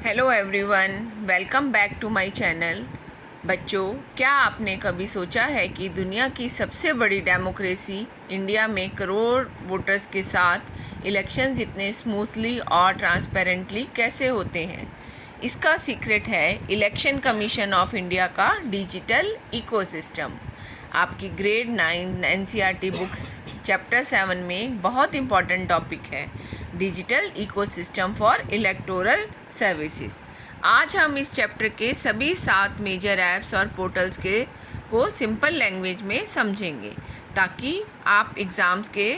Hello everyone, welcome back to my channel. बच्चों, क्या आपने कभी सोचा है कि दुनिया की सबसे बड़ी डेमोक्रेसी इंडिया में करोड़ वोटर्स के साथ इलेक्शंस इतने स्मूथली और ट्रांसपेरेंटली कैसे होते हैं? इसका सीक्रेट है इलेक्शन कमीशन ऑफ इंडिया का डिजिटल इकोसिस्टम। आपकी ग्रेड 9 एनसीईआरटी बुक्स चैप्टर 7 में बहुत इम्पॉर्टेंट टॉपिक है digital ecosystem for electoral services. आज हम इस चैप्टर के सभी 7 मेजर ऐप्स और पोर्टल्स को सिंपल लैंग्वेज में समझेंगे ताकि आप एग्ज़ाम्स के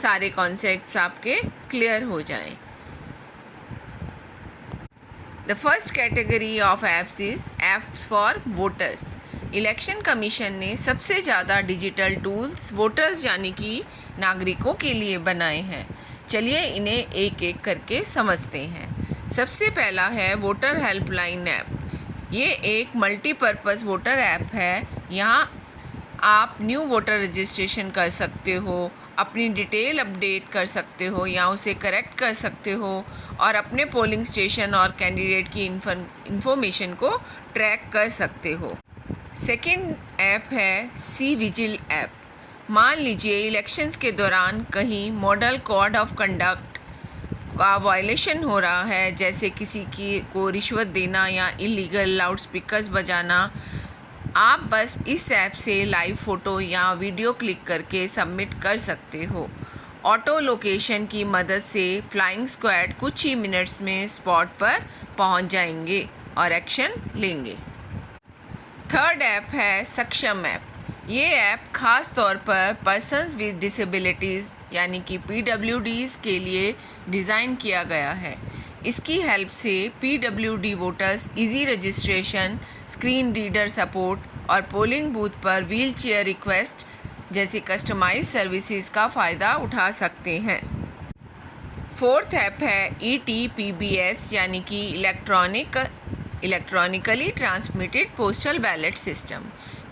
सारे कॉन्सेप्ट्स आपके क्लियर हो जाएं। The first category of apps is apps for voters. Election commission ने सबसे ज़्यादा डिजिटल टूल्स वोटर्स यानी कि नागरिकों के लिए बनाए हैं। चलिए इन्हें एक एक करके समझते हैं। सबसे पहला है वोटर हेल्पलाइन ऐप। ये एक मल्टीपर्पज़ वोटर ऐप है। यहाँ आप न्यू वोटर रजिस्ट्रेशन कर सकते हो, अपनी डिटेल अपडेट कर सकते हो या उसे करेक्ट कर सकते हो और अपने पोलिंग स्टेशन और कैंडिडेट की इंफॉर्मेशन को ट्रैक कर सकते हो। सेकेंड ऐप है सी विजिल ऐप। मान लीजिए इलेक्शंस के दौरान कहीं मॉडल कोड ऑफ कंडक्ट का वायलेशन हो रहा है, जैसे किसी को रिश्वत देना या इलीगल लाउडस्पीकर्स बजाना। आप बस इस ऐप से लाइव फ़ोटो या वीडियो क्लिक करके सबमिट कर सकते हो। ऑटो लोकेशन की मदद से फ्लाइंग स्क्वाड कुछ ही मिनट्स में स्पॉट पर पहुंच जाएंगे और एक्शन लेंगे। थर्ड ऐप है सक्षम ऐप। ये ऐप ख़ास तौर पर पर्सन्स विद डिसेबिलिटीज़ यानी कि PWDs के लिए डिज़ाइन किया गया है। इसकी हेल्प से PWD voters easy registration, screen reader support और पोलिंग बूथ पर व्हील चेयर रिक्वेस्ट जैसी कस्टमाइज सर्विसेज का फ़ायदा उठा सकते हैं। फोर्थ ऐप है ETPBS यानी कि electronically transmitted postal ballot system.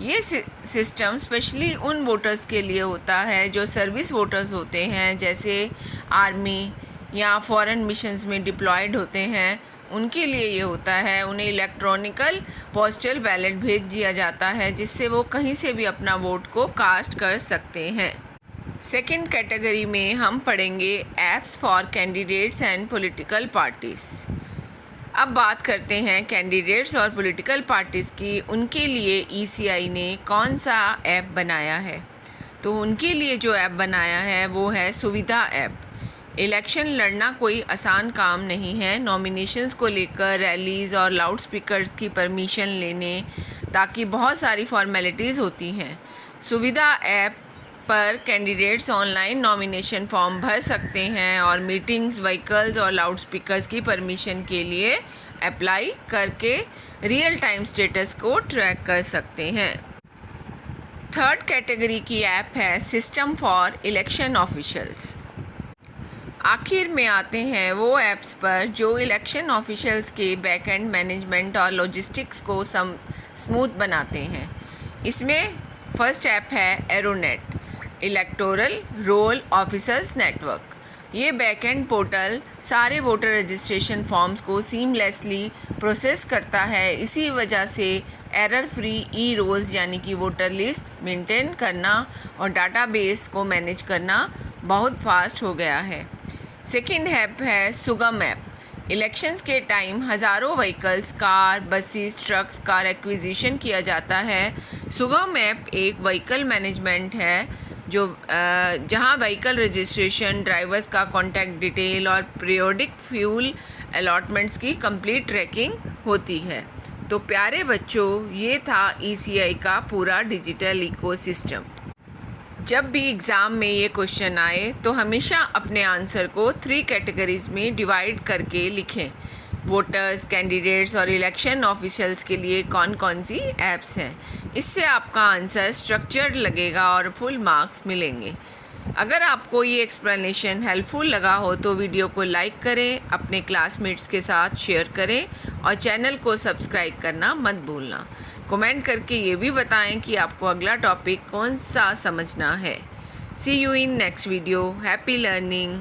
ये सिस्टम स्पेशली उन वोटर्स के लिए होता है जो सर्विस वोटर्स होते हैं, जैसे आर्मी या फॉरेन मिशंस में डिप्लॉयड होते हैं। उनके लिए ये होता है, उन्हें इलेक्ट्रॉनिकल पोस्टल बैलेट भेज दिया जाता है जिससे वो कहीं से भी अपना वोट को कास्ट कर सकते हैं। सेकेंड कैटेगरी में हम पढ़ेंगे apps for candidates and political parties. अब बात करते हैं कैंडिडेट्स और पॉलिटिकल पार्टीज़ की। उनके लिए ECI ने कौन सा ऐप बनाया है? तो उनके लिए जो ऐप बनाया है वो है सुविधा ऐप। इलेक्शन लड़ना कोई आसान काम नहीं है। नॉमिनेशंस को लेकर रैलीज़ और लाउड स्पीकर्स की परमिशन लेने ताकि बहुत सारी फॉर्मेलिटीज़ होती हैं। सुविधा ऐप पर कैंडिडेट्स ऑनलाइन नॉमिनेशन फॉर्म भर सकते हैं और मीटिंग्स, व्हीकल्स और लाउड स्पीकर्स की परमिशन के लिए अप्लाई करके रियल टाइम स्टेटस को ट्रैक कर सकते हैं। थर्ड कैटेगरी की ऐप है सिस्टम फॉर इलेक्शन ऑफिशियल्स। आखिर में आते हैं वो ऐप्स पर जो इलेक्शन ऑफिशियल्स के बैक एंड मैनेजमेंट और लॉजिस्टिक्स को स्मूथ बनाते हैं। इसमें फर्स्ट ऐप है एरोनेट, इलेक्टोरल रोल ऑफिसर्स नेटवर्क। ये बैक एंड पोर्टल सारे वोटर रजिस्ट्रेशन फॉर्म्स को सीमलेसली प्रोसेस करता है। इसी वजह से एरर फ्री ई रोल्स यानी कि वोटर लिस्ट मेंटेन करना और डाटाबेस को मैनेज करना बहुत फास्ट हो गया है। सेकेंड ऐप है सुगम ऐप। इलेक्शंस के टाइम हज़ारों व्हीकल्स, कार, बसेस, ट्रक्स का एक्विजिशन किया जाता है। सुगम ऐप एक व्हीकल मैनेजमेंट है जहां व्हीकल रजिस्ट्रेशन, ड्राइवर्स का कॉन्टैक्ट डिटेल और पीरियोडिक फ्यूल अलॉटमेंट्स की कंप्लीट ट्रैकिंग होती है। तो प्यारे बच्चों, ये था ECI का पूरा डिजिटल इकोसिस्टम। जब भी एग्ज़ाम में ये क्वेश्चन आए तो हमेशा अपने आंसर को 3 कैटेगरीज में डिवाइड करके लिखें। वोटर्स, कैंडिडेट्स और इलेक्शन ऑफिशियल्स के लिए कौन कौन सी ऐप्स हैं। इससे आपका आंसर स्ट्रक्चर्ड लगेगा और फुल मार्क्स मिलेंगे। अगर आपको ये एक्सप्लेनेशन हेल्पफुल लगा हो तो वीडियो को लाइक करें, अपने क्लासमेट्स के साथ शेयर करें और चैनल को सब्सक्राइब करना मत भूलना। कमेंट करके ये भी बताएं कि आपको अगला टॉपिक कौन सा समझना है। See you in next video. Happy learning.